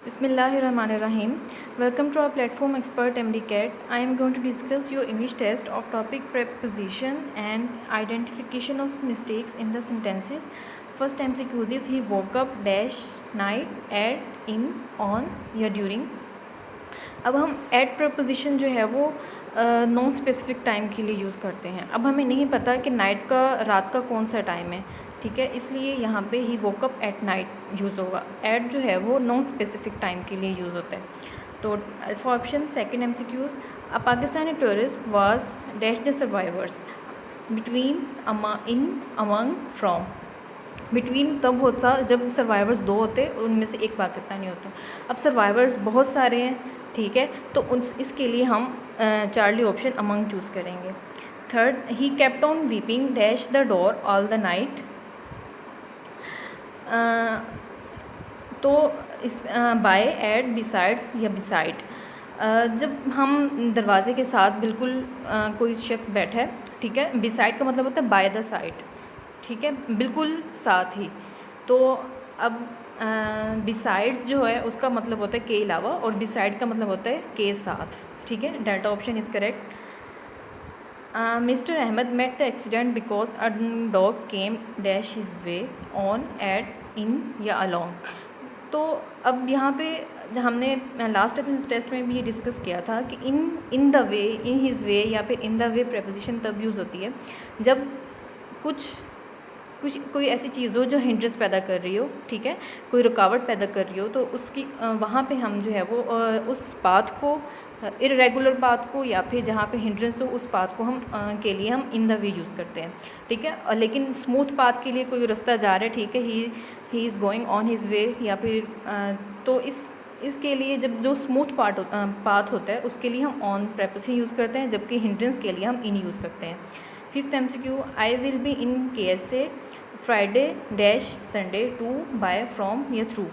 Bismillahirrahmanirrahim. Welcome to our platform Expert MDCAT. I am going to discuss your English test of topic preposition and identification of mistakes in the sentences. First MCQ is he woke up dash night at in on या during. अब हम at preposition जो है वो non specific time के लिए use करते हैं. अब हमें नहीं पता कि नाइट का रात का कौन सा टाइम है, ठीक है, इसलिए यहाँ पे ही woke up at night use होगा. एट जो है वो नॉन स्पेसिफिक टाइम के लिए यूज़ होता है. तो for option second MCQs, a Pakistani tourist was dash the survivors between in among from. Between तब होता जब सर्वाइवर्स दो होते और उनमें से एक पाकिस्तानी होता. अब सर्वाइवर्स बहुत सारे हैं, ठीक है, तो इसके लिए हम चार्ली ऑप्शन अमंग चूज़ करेंगे. Third, he kept on weeping dash the door all the night. तो इस बाय एट बिसाइड्स या बिसाइड, जब हम दरवाजे के साथ बिल्कुल कोई शख्स बैठा है, ठीक है, बिसाइड का मतलब होता है बाय द साइड, ठीक है, बिल्कुल साथ ही. तो अब बिसाइड्स जो है उसका मतलब होता है के अलावा और बिसाइड का मतलब होता है के साथ, ठीक है. Data option is correct. Mr. Ahmed met the accident because a dog came dash his way on at in या along. तो अब यहाँ पे हमने लास्ट टेस्ट में भी ये डिस्कस किया था कि in the way, in his way या फिर इन द वे प्रेपोजिशन तब यूज़ होती है जब कोई ऐसी चीज़ हो जो हिंड्रेंस पैदा कर रही हो, ठीक है, कोई रुकावट पैदा कर रही हो, तो उसकी वहाँ पे हम जो है वो उस पाथ को, इरेगुलर पाथ को या फिर जहाँ पे हिंड्रेंस हो उस पाथ को हम के लिए हम इन द वे यूज़ करते हैं, ठीक है. और लेकिन स्मूथ पाथ के लिए कोई रास्ता जा रहा है, ठीक है, he is going on his way या फिर तो इसके लिए जब जो स्मूथ पाथ होता है उसके लिए हम ऑन प्रेपोजिशन यूज़ करते हैं, जबकि हिंड्रेंस के लिए हम इन यूज़ करते हैं. Fifth MCQ, I will be in KSA Friday dash Sunday to by from या थ्रू.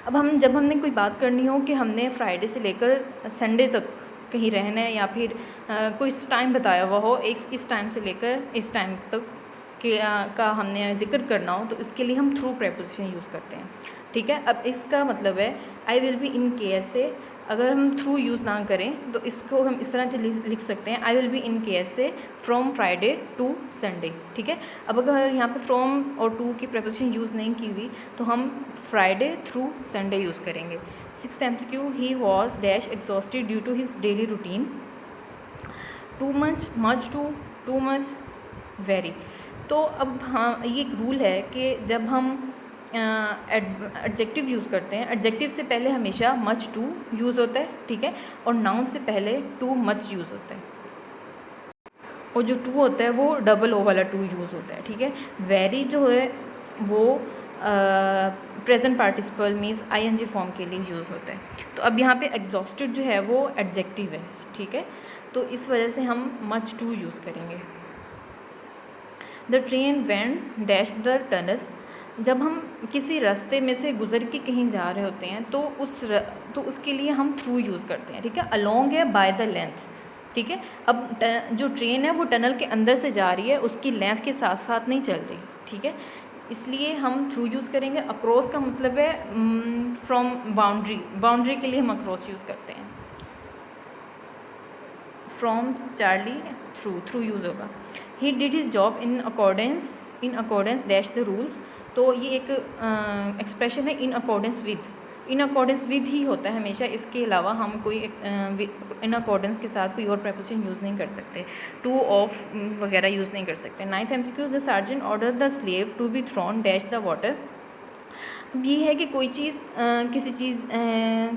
अब जब हमने कोई बात करनी हो कि हमने फ्राइडे से लेकर संडे तक कहीं रहना है या फिर कोई टाइम बताया हुआ हो, इस टाइम से लेकर इस टाइम तक का हमने ज़िक्र करना हो, तो इसके लिए हम थ्रू प्रेपोजिशन यूज़ करते हैं, ठीक है. अब इसका मतलब है आई विल बी इन KSA. अगर हम थ्रू यूज़ ना करें तो इसको हम इस तरह से लिख सकते हैं, I will be in KSA from Friday to Sunday, ठीक है. अब अगर यहाँ पे फ्रॉम और टू की प्रेपोजिशन यूज़ नहीं की हुई तो हम फ्राइडे थ्रू संडे यूज़ करेंगे. Sixth MCQ, he was dash exhausted due to his daily routine. Too much too much very. तो अब हाँ, ये एक रूल है कि जब हम एडजेक्टिव यूज़ करते हैं, एडजेक्टिव से पहले हमेशा मच टू यूज़ होता है, ठीक है, और नाउन से पहले टू मच यूज़ होता है, और जो टू होता है वो डबल ओ वाला टू यूज़ होता है, ठीक है. वेरी जो है वो present participle means ING form के लिए यूज़ होता है. तो अब यहाँ पे एग्जॉस्टेड जो है वो एडजेक्टिव है, ठीक है, तो इस वजह से हम मच टू यूज़ करेंगे. The train went dash the tunnel. जब हम किसी रास्ते में से गुज़र के कहीं जा रहे होते हैं तो उसके लिए हम थ्रू यूज़ करते हैं, ठीक है. अलोंग है बाय द लेंथ, ठीक है. अब जो ट्रेन है वो टनल के अंदर से जा रही है, उसकी लेंथ के साथ साथ नहीं चल रही, ठीक है, इसलिए हम थ्रू यूज़ करेंगे. अक्रॉस का मतलब है फ्रॉम बाउंड्री के लिए हम अक्रॉस यूज़ करते हैं. फ्रॉम चार्ली थ्रू यूज़ होगा. He did his job in accordance dash the rules. तो ये एक एक्सप्रेशन है इन अकॉर्डेंस विद ही होता है हमेशा, इसके अलावा हम कोई इन अकॉर्डेंस के साथ कोई और प्रेपोजिशन यूज़ नहीं कर सकते, टू ऑफ वगैरह यूज़ नहीं कर सकते. Ninth MCQ, the sergeant order the slave to be thrown dash the water. ये है कि कोई चीज़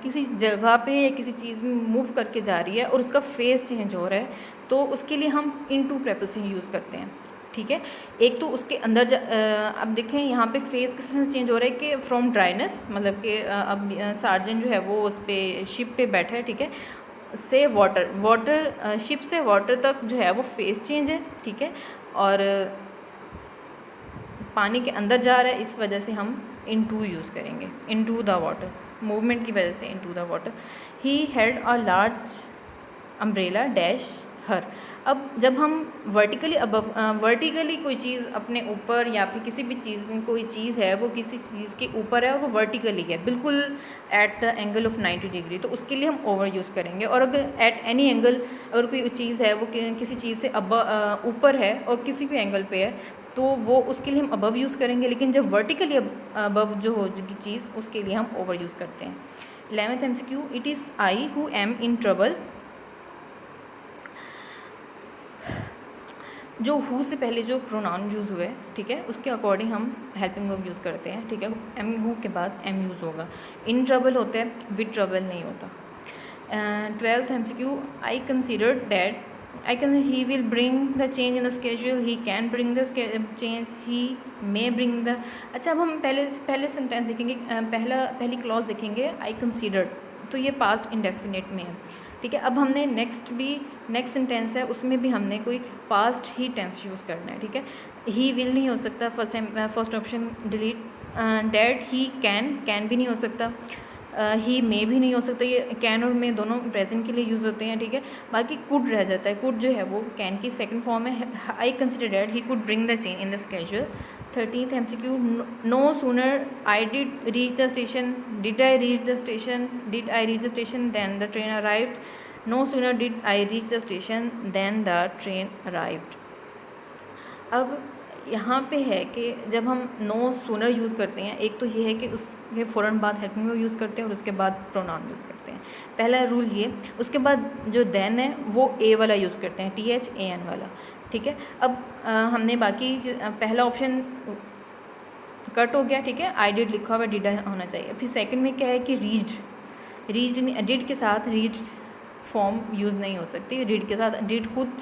किसी जगह पे या किसी चीज़ में मूव करके जा रही है और उसका फेस चेंज हो रहा है, तो उसके लिए हम इन टू प्रेपोजिशन यूज़ करते हैं, ठीक है. एक तो उसके अंदर अब देखें यहाँ पे फेस किस तरह से चेंज हो रहा है कि फ्रॉम ड्राइनेस, मतलब कि अब सार्जेंट जो है वो उस पर शिप पे बैठा है, ठीक है, से वाटर शिप से वाटर तक जो है वो फेस चेंज है, ठीक है, और पानी के अंदर जा रहा है, इस वजह से हम इन टू यूज़ करेंगे, into the water, movement की वजह से into the water. He had a large umbrella dash her. अब जब हम वर्टिकली कोई चीज़ अपने ऊपर या फिर किसी भी चीज़ कोई चीज़ है वो किसी चीज़ के ऊपर है और वो वर्टिकली है बिल्कुल at the angle of 90 degree, तो उसके लिए हम ओवर यूज़ करेंगे। और अगर एट एनी एंगल अगर कोई चीज़ है वो किसी चीज़ से ऊपर है और किसी भी एंगल पे है तो वो उसके लिए हम अबव यूज़ करेंगे, लेकिन जब वर्टिकली अबव जो होगी चीज़ उसके लिए हम ओवर यूज़ करते हैं। 11th MCQ, it is I who am in trouble. जो हु से पहले जो प्रोनाउन यूज़ हुए, ठीक है, उसके अकॉर्डिंग हम हेल्पिंग वर्ब यूज़ करते हैं, ठीक है। एम हु के बाद एम यूज़ होगा। इन ट्रबल होता है, विद ट्रबल नहीं होता। 12th MCQ, I consider that he will bring the change in the schedule, he can bring the change, he may bring the। अच्छा, अब हम पहले सेंटेंस देखेंगे, पहली क्लॉज देखेंगे आई कंसीडर्ड, तो ये पास्ट इंडेफिनिट में है, ठीक है। अब हमने नेक्स्ट सेंटेंस है उसमें भी हमने कोई पास्ट ही टेंस यूज़ करना है, ठीक है। ही विल नहीं हो सकता, first option delete. That he can भी नहीं हो सकता, ही मे भी नहीं हो सकता, ये कैन और मे दोनों प्रेजेंट के लिए यूज़ होते हैं, ठीक है। बाकी कुड रह जाता है, कुड जो है वो कैन की सेकंड फॉर्म है। I consider that he could bring the change in the schedule. 13th MCQ, no sooner I did reach the station, did I reach the station then the train arrived. No sooner did I reach the station then the train arrived. अब यहाँ पे है कि जब हम no sooner use करते हैं, एक तो ये है कि उसके फ़ौरन बाद हेल्पिंग वर्ब यूज़ करते हैं और उसके बाद प्रोनाउन यूज़ करते हैं, पहला रूल ये। उसके बाद जो देन है वो ए वाला यूज़ करते हैं, THAN वाला, ठीक है। अब हमने बाकी पहला ऑप्शन कट हो गया, ठीक है, आई डिड लिखा हुआ डिड होना चाहिए। फिर सेकंड में क्या है कि रीच्ड डिड के साथ रीच्ड फॉर्म यूज़ नहीं हो सकती, डिड के साथ डिड खुद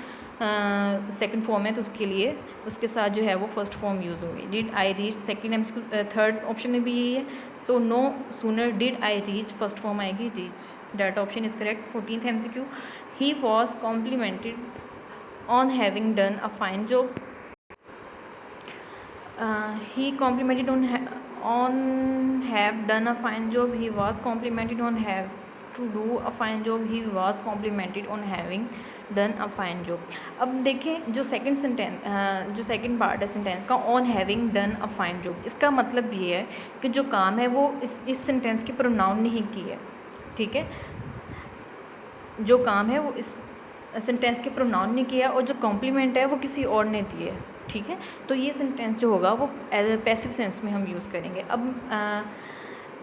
सेकंड फॉर्म है तो उसके लिए उसके साथ जो है वो फर्स्ट फॉर्म यूज़ होगी, did I reach. Second MCQ third option में भी यही है, so no sooner did I reach, first form आएगी reach, that option is correct. 14th MCQ, he was complimented on having done a fine job. he complimented on have done a fine job, he was complimented on have to do a fine job, he was complimented on having done a fine job. अब देखें जो second part है sentence का, on having done a fine job, इसका मतलब ये है कि जो काम है वो इस सेंटेंस की प्रोनाउन नहीं की है, ठीक है। जो काम है वो इस सेंटेंस के प्रोनाउन नहीं किया और जो कॉम्प्लीमेंट है वो किसी और ने दी है, ठीक है। तो ये सेंटेंस जो होगा वो पैसिव सेंस में हम यूज़ करेंगे। अब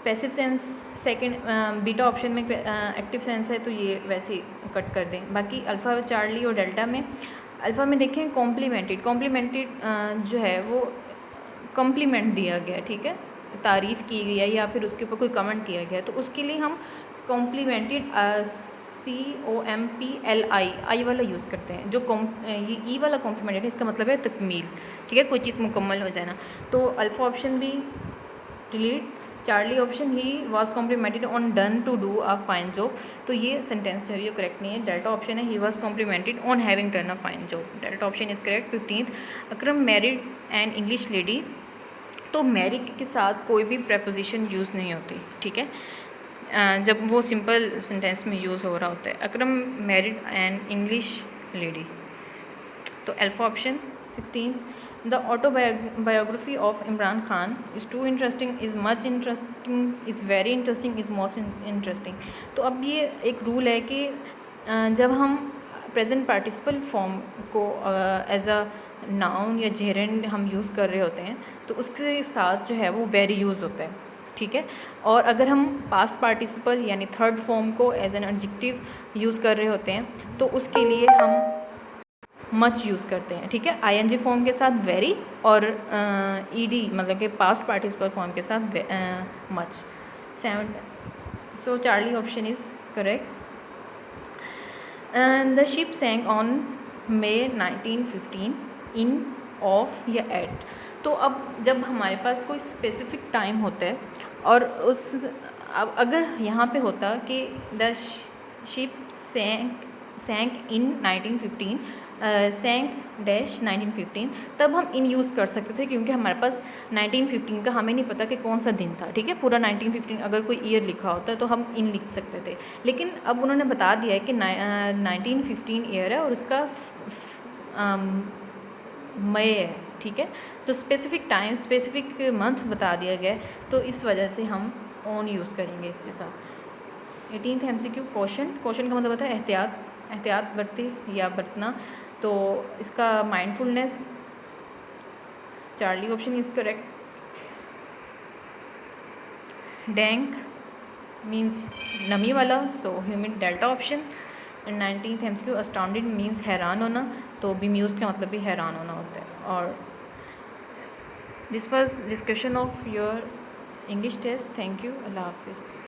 passive sense second beta option में एक्टिव सेंस है तो ये वैसे ही कट कर दें। बाकी अल्फ़ा, चार्ली और डेल्टा में, अल्फ़ा में देखें कॉम्प्लीमेंटेड जो है वो कॉम्प्लीमेंट दिया गया, ठीक है, तारीफ़ की गई है या फिर उसके ऊपर कोई कमेंट किया गया, तो उसके लिए हम कॉम्प्लीमेंटेड COMPLI आई वाला यूज़ करते हैं। जो ये ई वाला कॉम्प्लीमेंटेड है इसका मतलब है तकमील, ठीक है, कोई चीज़ मुकम्मल हो जाना। तो अल्फ़ा ऑप्शन भी delete. Charlie option, he was complimented on done to do a fine job, तो ये सेंटेंस जो है ये करेक्ट नहीं है। डेल्टा ऑप्शन है, ही was complimented on having done a fine job, delta option is correct. 15th, Akram married an English lady, तो married के साथ कोई भी प्रेपोजिशन यूज़ नहीं होती, ठीक है, जब वो सिंपल सेंटेंस में यूज़ हो रहा होता है। Akram married an English lady, तो alpha option. 16, the autobiography of Imran Khan is too interesting, is much interesting, is very interesting, is most interesting. तो अब ये एक रूल है कि जब हम प्रेजेंट पार्टिसिपल फॉर्म को एज अ नाउन या जेरेंड हम यूज़ कर रहे होते हैं तो उसके साथ जो है वो वेरी यूज़ होता है, ठीक है। और अगर हम पास्ट पार्टिसिपल यानी थर्ड फॉर्म को एज एन एडजेक्टिव यूज़ कर रहे होते हैं तो उसके लिए हम मच यूज़ करते हैं, ठीक है, ING फॉर्म के साथ वेरी और ED मतलब कि पास्ट पार्टिसिपल फॉर्म के साथ match. 7, so Charlie option is correct. And the ship sank on May 1915 in of या एट। तो अब जब हमारे पास कोई स्पेसिफिक टाइम होता है और अब अगर यहाँ पे होता कि द शिप सैंक इन 1915 सैंक डैश 1915, तब हम इन यूज़ कर सकते थे क्योंकि हमारे पास 1915 का हमें नहीं पता कि कौन सा दिन था, ठीक है। पूरा 1915 अगर कोई ईयर लिखा होता है तो हम इन लिख सकते थे, लेकिन अब उन्होंने बता दिया है कि 1915 ईयर है और उसका मई है, ठीक है। तो स्पेसिफिक टाइम स्पेसिफिक मंथ बता दिया गया है, तो इस वजह से हम ऑन यूज़ करेंगे इसके साथ। 18th MCQ क्वेश्चन का मतलब होता है एहतियात बरते या बरतना। तो इसका mindfulness, Charlie option is correct. Dank means नमी वाला, so humid delta option. 19th MCQ astounded means हैरान होना, तो बेम्यूज्ड का मतलब भी हैरान होना होता है। और this was discussion of your English test. Thank you, अल्लाह हाफिज़।